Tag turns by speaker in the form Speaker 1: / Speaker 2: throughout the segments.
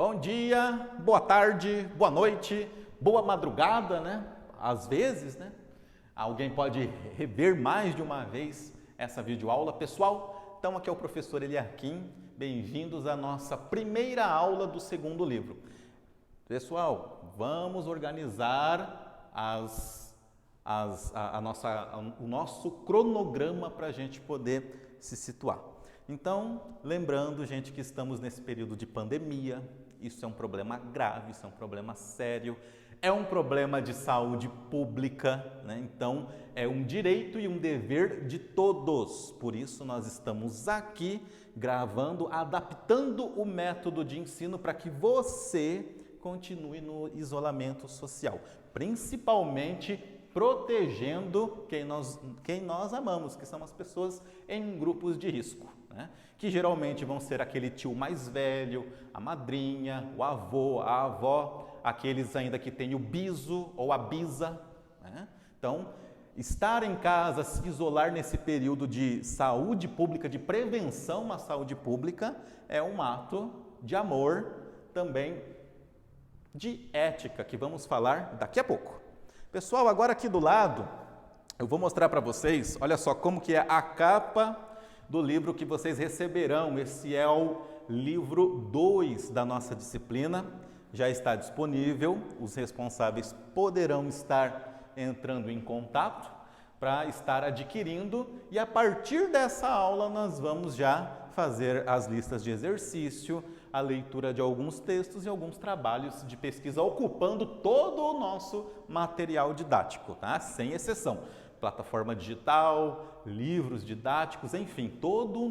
Speaker 1: Bom dia, boa tarde, boa noite, boa madrugada, né? Às vezes, né? Alguém pode rever mais de uma vez essa videoaula. Pessoal, então aqui é o professor Eliakim. Bem-vindos à nossa primeira aula do segundo livro. Pessoal, vamos organizar o nosso cronograma para a gente poder se situar. Então, lembrando, gente, que estamos nesse período de pandemia. Isso é um problema grave, isso é um problema sério, é um problema de saúde pública, né? Então, é um direito e um dever de todos. Por isso, nós estamos aqui gravando, adaptando o método de ensino para que você continue no isolamento social, principalmente protegendo quem nós amamos, que são as pessoas em grupos de risco, né? Que geralmente vão ser aquele tio mais velho, a madrinha, o avô, a avó, aqueles ainda que têm o biso ou a bisa, né? Então, estar em casa, se isolar nesse período de saúde pública, de prevenção à saúde pública, é um ato de amor, também de ética, que vamos falar daqui a pouco. Pessoal, agora aqui do lado, eu vou mostrar para vocês, olha só como que é a capa do livro que vocês receberão. Esse é o livro 2 da nossa disciplina, já está disponível, os responsáveis poderão estar entrando em contato para estar adquirindo e a partir dessa aula nós vamos já fazer as listas de exercício, a leitura de alguns textos e alguns trabalhos de pesquisa ocupando todo o nosso material didático, tá? Sem exceção. Plataforma digital, livros didáticos, enfim, todo o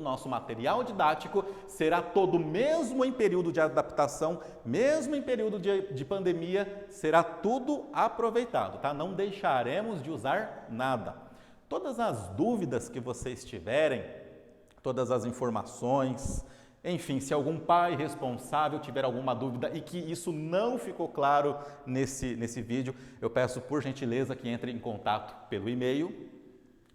Speaker 1: nosso material didático será todo mesmo em período de adaptação, mesmo em período de pandemia, será tudo aproveitado, tá? Não deixaremos de usar nada. Todas as dúvidas que vocês tiverem, todas as informações, enfim, se algum pai responsável tiver alguma dúvida e que isso não ficou claro nesse vídeo, eu peço por gentileza que entre em contato pelo e-mail,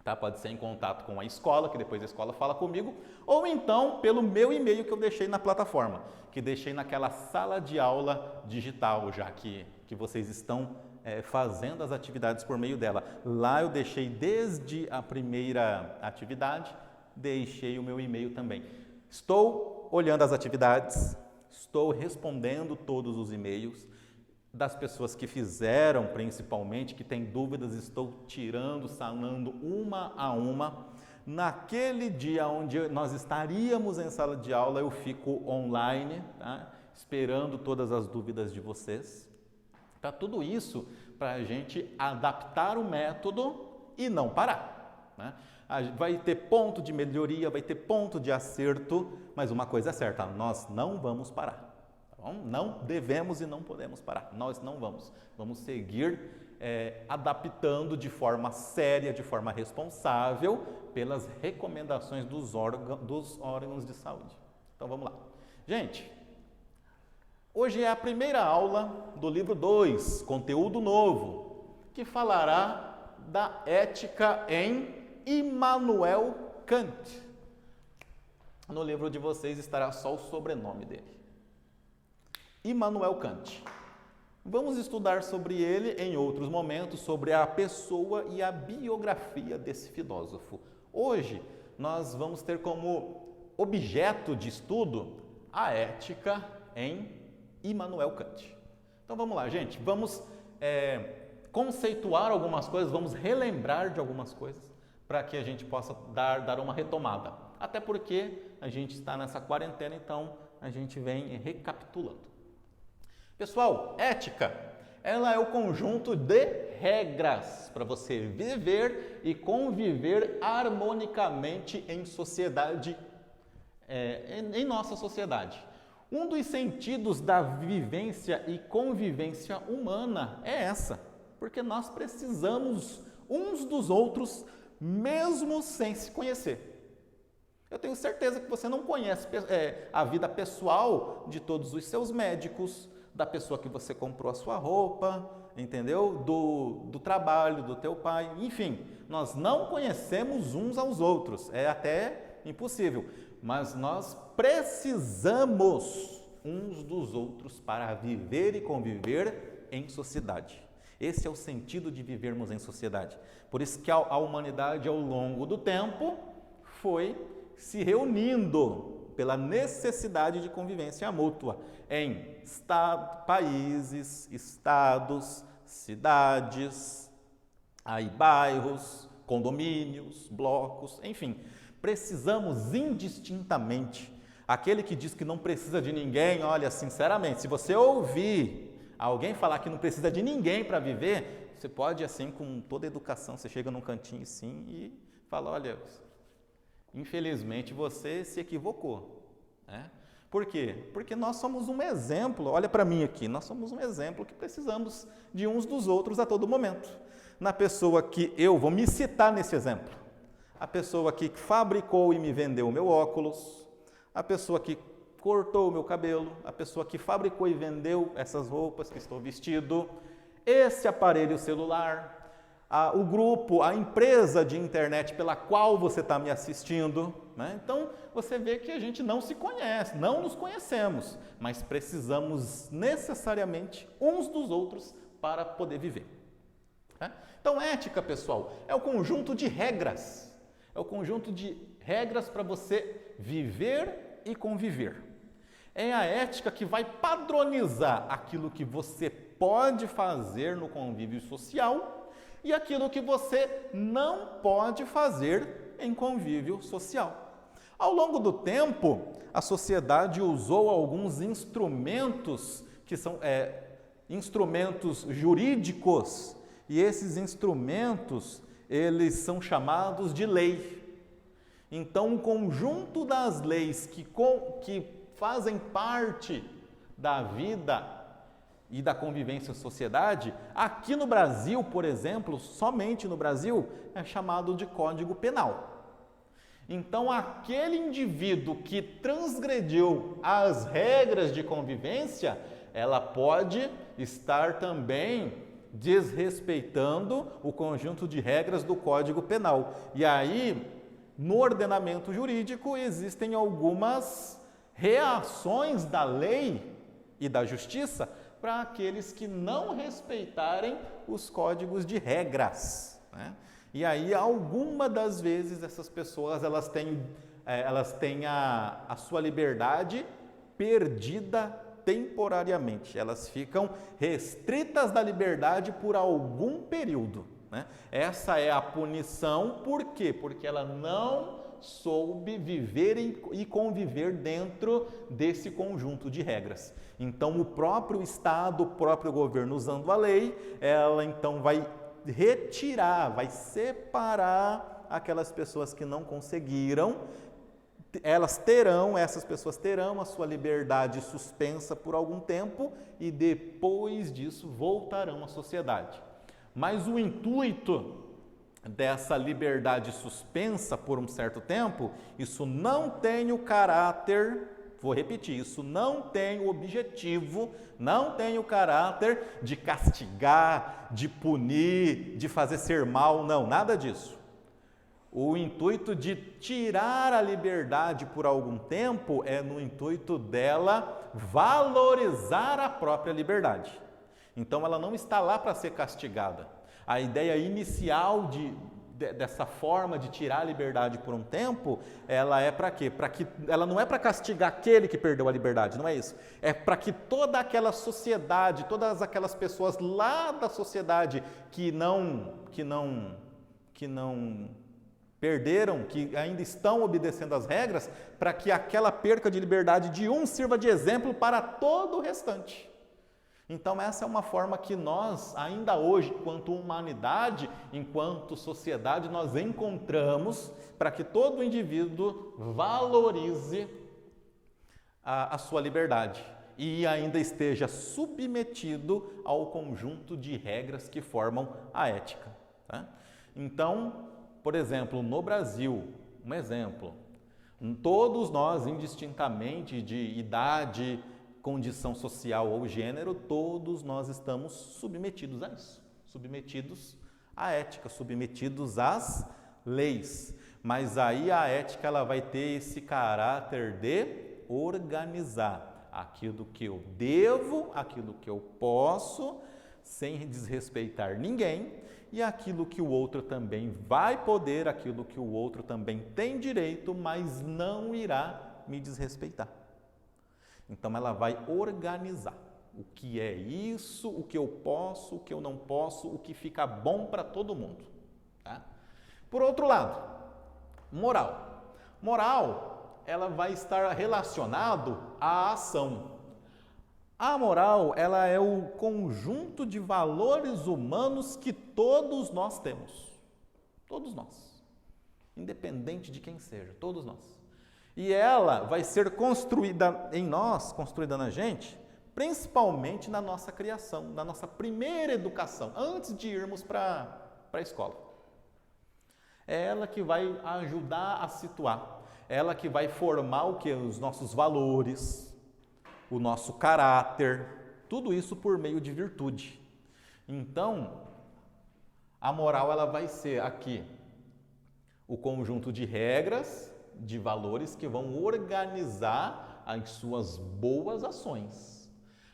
Speaker 1: tá? Pode ser em contato com a escola, que depois a escola fala comigo, ou então pelo meu e-mail que eu deixei na plataforma, que deixei naquela sala de aula digital, já que vocês estão fazendo as atividades por meio dela. Lá eu deixei desde a primeira atividade, deixei o meu e-mail também. Estou olhando as atividades, estou respondendo todos os e-mails das pessoas que fizeram, principalmente, que têm dúvidas, estou tirando, sanando uma a uma. Naquele dia onde nós estaríamos em sala de aula, eu fico online, tá? Esperando todas as dúvidas de vocês. Tá? Tudo isso para a gente adaptar o método e não parar, né? Vai ter ponto de melhoria, vai ter ponto de acerto, mas uma coisa é certa, nós não vamos parar, tá bom? Não devemos e não podemos parar, nós não vamos. Vamos seguir adaptando de forma séria, de forma responsável, pelas recomendações dos órgãos de saúde. Então vamos lá. Gente, hoje é a primeira aula do livro 2, conteúdo novo, que falará da ética em Immanuel Kant. No livro de vocês estará só o sobrenome dele. Immanuel Kant. Vamos estudar sobre ele em outros momentos, sobre a pessoa e a biografia desse filósofo. Hoje, nós vamos ter como objeto de estudo a ética em Immanuel Kant. Então vamos lá, gente. Vamos conceituar algumas coisas, vamos relembrar de algumas coisas, para que a gente possa dar uma retomada. Até porque a gente está nessa quarentena, então a gente vem recapitulando. Pessoal, ética, ela é o conjunto de regras para você viver e conviver harmonicamente em sociedade, em nossa sociedade. Um dos sentidos da vivência e convivência humana é essa, porque nós precisamos uns dos outros mesmo sem se conhecer. Eu tenho certeza que você não conhece a vida pessoal de todos os seus médicos, da pessoa que você comprou a sua roupa, entendeu? Do trabalho, do teu pai, enfim, nós não conhecemos uns aos outros. É até impossível. Mas nós precisamos uns dos outros para viver e conviver em sociedade. Esse é o sentido de vivermos em sociedade. Por isso que a humanidade, ao longo do tempo, foi se reunindo pela necessidade de convivência mútua em países, estados, cidades, aí bairros, condomínios, blocos, enfim. Precisamos indistintamente. Aquele que diz que não precisa de ninguém, olha, sinceramente, se você ouvir alguém falar que não precisa de ninguém para viver, você pode, assim, com toda a educação, você chega num cantinho assim e fala, olha, infelizmente você se equivocou, né? Por quê? Porque nós somos um exemplo, olha para mim aqui, nós somos um exemplo que precisamos de uns dos outros a todo momento. Na pessoa que eu vou me citar nesse exemplo, a pessoa que fabricou e me vendeu o meu óculos, a pessoa que cortou o meu cabelo, a pessoa que fabricou e vendeu essas roupas que estou vestido, esse aparelho celular, o grupo, a empresa de internet pela qual você está me assistindo, né? Então, você vê que a gente não se conhece, não nos conhecemos, mas precisamos necessariamente uns dos outros para poder viver. Né? Então, ética, pessoal, é o conjunto de regras, para você viver e conviver. É a ética que vai padronizar aquilo que você pode fazer no convívio social e aquilo que você não pode fazer em convívio social. Ao longo do tempo, a sociedade usou alguns instrumentos que são instrumentos jurídicos, e esses instrumentos, eles são chamados de lei. Então, o conjunto das leis que fazem parte da vida e da convivência em sociedade, aqui no Brasil, por exemplo, somente no Brasil, é chamado de Código Penal. Então, aquele indivíduo que transgrediu as regras de convivência, ela pode estar também desrespeitando o conjunto de regras do Código Penal. E aí, no ordenamento jurídico, existem algumas reações da lei e da justiça para aqueles que não respeitarem os códigos de regras, né? E aí, alguma das vezes, essas pessoas elas têm a sua liberdade perdida temporariamente. Elas ficam restritas da liberdade por algum período, né? Essa é a punição, por quê? Porque ela não soube viver e conviver dentro desse conjunto de regras. Então, o próprio Estado, o próprio governo, usando a lei, ela então vai retirar, vai separar aquelas pessoas que não conseguiram. Essas pessoas terão a sua liberdade suspensa por algum tempo e depois disso voltarão à sociedade. Mas o intuito dessa liberdade suspensa por um certo tempo, isso não tem o caráter, vou repetir, isso não tem o objetivo, não tem o caráter de castigar, de punir, de fazer ser mal, não, nada disso. O intuito de tirar a liberdade por algum tempo é no intuito dela valorizar a própria liberdade. Então, ela não está lá para ser castigada. A ideia inicial dessa forma de tirar a liberdade por um tempo, ela é para quê? Ela não é para castigar aquele que perdeu a liberdade, não é isso. É para que toda aquela sociedade, todas aquelas pessoas lá da sociedade que não perderam, que ainda estão obedecendo às regras, para que aquela perca de liberdade de um sirva de exemplo para todo o restante. Então, essa é uma forma que nós, ainda hoje, enquanto humanidade, enquanto sociedade, nós encontramos para que todo indivíduo valorize a sua liberdade e ainda esteja submetido ao conjunto de regras que formam a ética, tá? Então, por exemplo, no Brasil, um exemplo, todos nós, indistintamente de idade, condição social ou gênero, todos nós estamos submetidos a isso, submetidos à ética, submetidos às leis. Mas aí a ética ela vai ter esse caráter de organizar aquilo que eu devo, aquilo que eu posso, sem desrespeitar ninguém, e aquilo que o outro também vai poder, aquilo que o outro também tem direito, mas não irá me desrespeitar. Então ela vai organizar o que é isso, o que eu posso, o que eu não posso, o que fica bom para todo mundo. Tá? Por outro lado, moral. Moral, ela vai estar relacionado à ação. A moral, ela é o conjunto de valores humanos que todos nós temos. Todos nós. Independente de quem seja, todos nós. E ela vai ser construída em nós, construída na gente, principalmente na nossa criação, na nossa primeira educação, antes de irmos para a escola. É ela que vai ajudar a situar, ela que vai formar o que? Os nossos valores, o nosso caráter, tudo isso por meio de virtude. Então, a moral ela vai ser aqui o conjunto de regras, de valores que vão organizar as suas boas ações.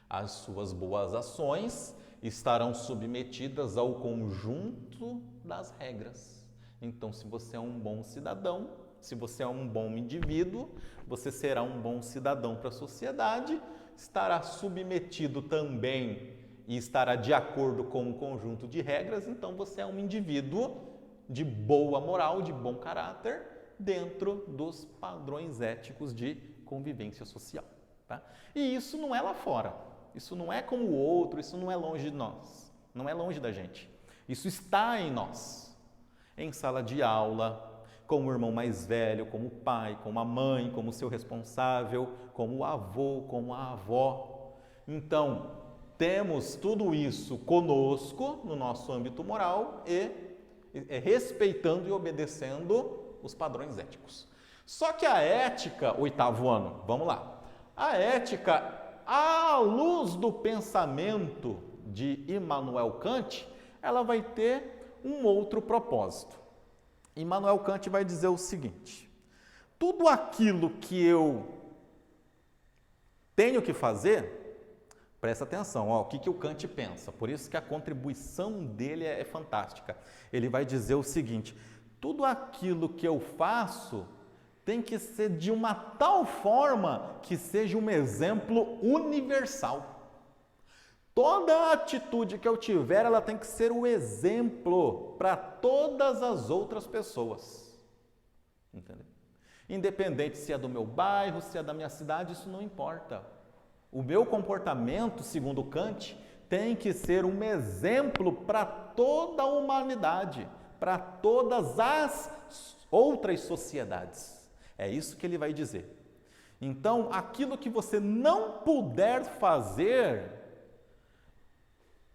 Speaker 1: As suas boas ações estarão submetidas ao conjunto das regras. Então, se você é um bom cidadão, se você é um bom indivíduo, você será um bom cidadão para a sociedade, estará submetido também e estará de acordo com um conjunto de regras, então você é um indivíduo de boa moral, de bom caráter, dentro dos padrões éticos de convivência social. Tá? E isso não é lá fora, isso não é como o outro, isso não é longe de nós, não é longe da gente. Isso está em nós, em sala de aula, como o irmão mais velho, como o pai, como a mãe, como o seu responsável, como o avô, como a avó. Então, temos tudo isso conosco, no nosso âmbito moral, e respeitando e obedecendo os padrões éticos. Só que a ética, 8º ano, vamos lá. A ética, à luz do pensamento de Immanuel Kant, ela vai ter um outro propósito. Immanuel Kant vai dizer o seguinte: tudo aquilo que eu tenho que fazer, presta atenção, ó, o que o Kant pensa, por isso que a contribuição dele é fantástica. Ele vai dizer o seguinte: tudo aquilo que eu faço tem que ser de uma tal forma que seja um exemplo universal. Toda atitude que eu tiver, ela tem que ser o exemplo para todas as outras pessoas. Entendeu? Independente se é do meu bairro, se é da minha cidade, isso não importa. O meu comportamento, segundo Kant, tem que ser um exemplo para toda a humanidade, para todas as outras sociedades. É isso que ele vai dizer. Então, aquilo que você não puder fazer,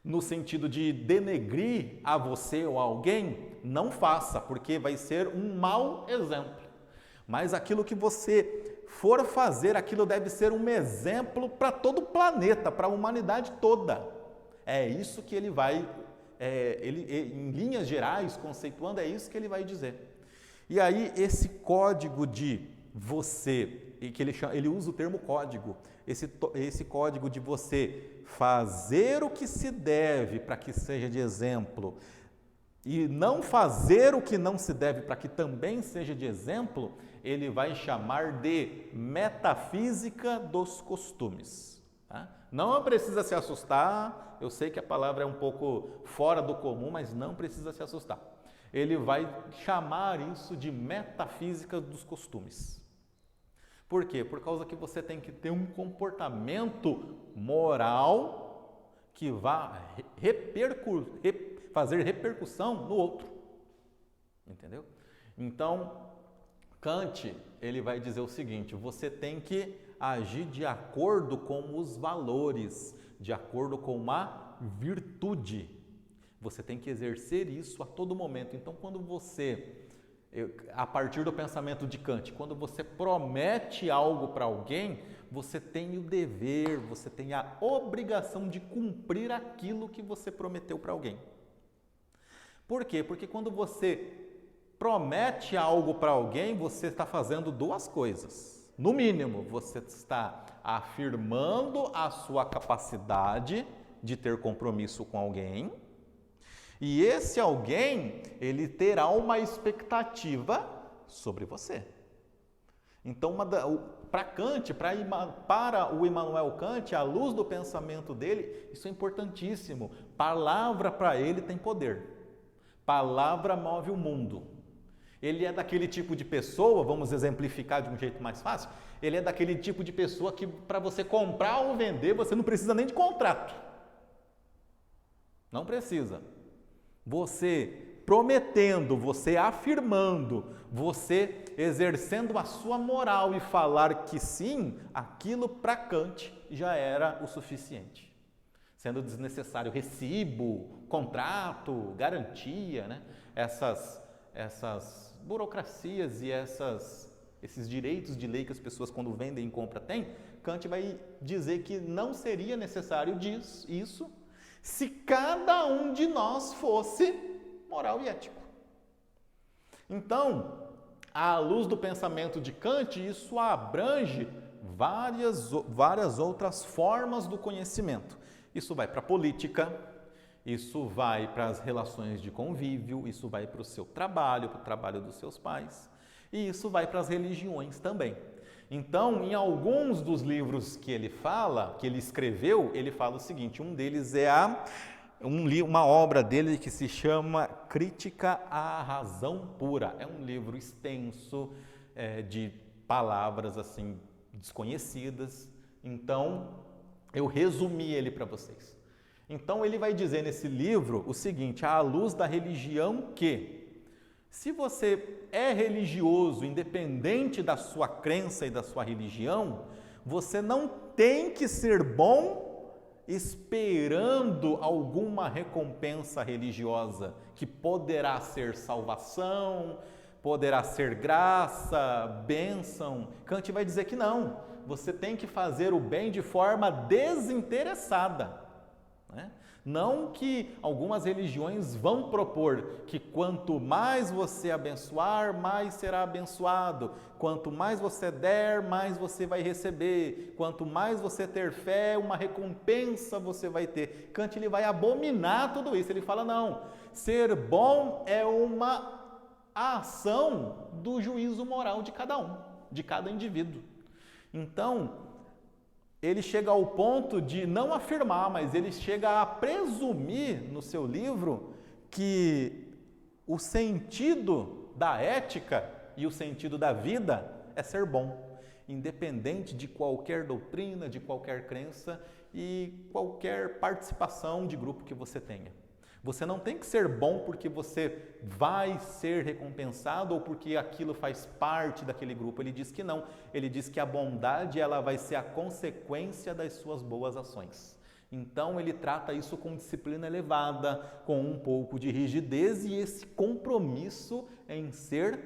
Speaker 1: no sentido de denegrir a você ou a alguém, não faça, porque vai ser um mau exemplo. Mas aquilo que você for fazer, aquilo deve ser um exemplo para todo o planeta, para a humanidade toda. É isso que ele vai, em linhas gerais, conceituando, é isso que ele vai dizer. E aí, esse código de você, que ele usa o termo código, esse código de você fazer o que se deve para que seja de exemplo e não fazer o que não se deve para que também seja de exemplo, ele vai chamar de metafísica dos costumes. Tá? Não precisa se assustar, eu sei que a palavra é um pouco fora do comum, mas não precisa se assustar. Ele vai chamar isso de metafísica dos costumes. Por quê? Por causa que você tem que ter um comportamento moral que vá fazer repercussão no outro. Entendeu? Então, Kant, ele vai dizer o seguinte: você tem que agir de acordo com os valores, de acordo com a virtude. Você tem que exercer isso a todo momento. Então, quando você, a partir do pensamento de Kant, quando você promete algo para alguém, você tem o dever, você tem a obrigação de cumprir aquilo que você prometeu para alguém. Por quê? Porque quando você promete algo para alguém, você está fazendo duas coisas. No mínimo, você está afirmando a sua capacidade de ter compromisso com alguém, e esse alguém, ele terá uma expectativa sobre você. Então, para Kant, para o Immanuel Kant, à luz do pensamento dele, isso é importantíssimo. Palavra para ele tem poder. Palavra move o mundo. Ele é daquele tipo de pessoa, vamos exemplificar de um jeito mais fácil, ele é daquele tipo de pessoa que para você comprar ou vender, você não precisa nem de contrato. Não precisa. Você prometendo, você afirmando, você exercendo a sua moral e falar que sim, aquilo para Kant já era o suficiente. Sendo desnecessário recibo, contrato, garantia, né? Essas burocracias e esses direitos de lei que as pessoas quando vendem e compram têm, Kant vai dizer que não seria necessário isso se cada um de nós fosse moral e ético. Então, à luz do pensamento de Kant, isso abrange várias outras formas do conhecimento. Isso vai para a política, isso vai para as relações de convívio, isso vai para o seu trabalho, para o trabalho dos seus pais, e isso vai para as religiões também. Então, em alguns dos livros que ele fala, que ele escreveu, ele fala o seguinte, um deles é uma obra dele que se chama Crítica à Razão Pura. É um livro extenso, de palavras assim desconhecidas. Então, eu resumi ele para vocês. Então, ele vai dizer nesse livro o seguinte, à luz da religião que, se você é religioso, independente da sua crença e da sua religião, você não tem que ser bom esperando alguma recompensa religiosa, que poderá ser salvação, poderá ser graça, bênção. Kant vai dizer que não, você tem que fazer o bem de forma desinteressada, né? Não que algumas religiões vão propor que quanto mais você abençoar, mais será abençoado. Quanto mais você der, mais você vai receber. Quanto mais você ter fé, uma recompensa você vai ter. Kant ele vai abominar tudo isso. Ele fala, não, ser bom é uma ação do juízo moral de cada um, de cada indivíduo. Então, ele chega ao ponto de não afirmar, mas ele chega a presumir no seu livro que o sentido da ética e o sentido da vida é ser bom, independente de qualquer doutrina, de qualquer crença e qualquer participação de grupo que você tenha. Você não tem que ser bom porque você vai ser recompensado ou porque aquilo faz parte daquele grupo. Ele diz que não. Ele diz que a bondade ela vai ser a consequência das suas boas ações. Então, ele trata isso com disciplina elevada, com um pouco de rigidez e esse compromisso em ser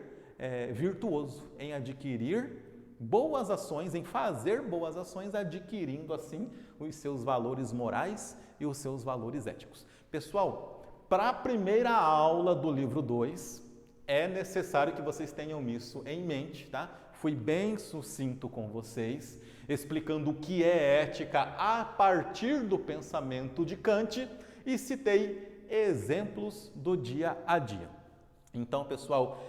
Speaker 1: virtuoso, em adquirir boas ações, em fazer boas ações, adquirindo assim os seus valores morais e os seus valores éticos. Pessoal, para a primeira aula do livro 2, é necessário que vocês tenham isso em mente, tá? Fui bem sucinto com vocês, explicando o que é ética a partir do pensamento de Kant e citei exemplos do dia a dia. Então, pessoal,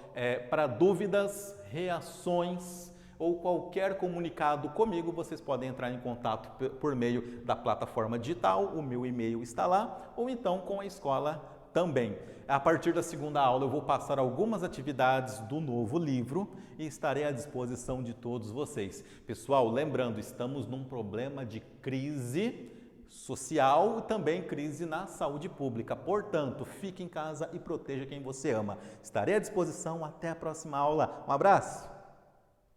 Speaker 1: para dúvidas, reações ou qualquer comunicado comigo, vocês podem entrar em contato por meio da plataforma digital, o meu e-mail está lá, ou então com a escola também. A partir da segunda aula eu vou passar algumas atividades do novo livro e estarei à disposição de todos vocês. Pessoal, lembrando, estamos num problema de crise social e também crise na saúde pública. Portanto, fique em casa e proteja quem você ama. Estarei à disposição. Até a próxima aula. Um abraço!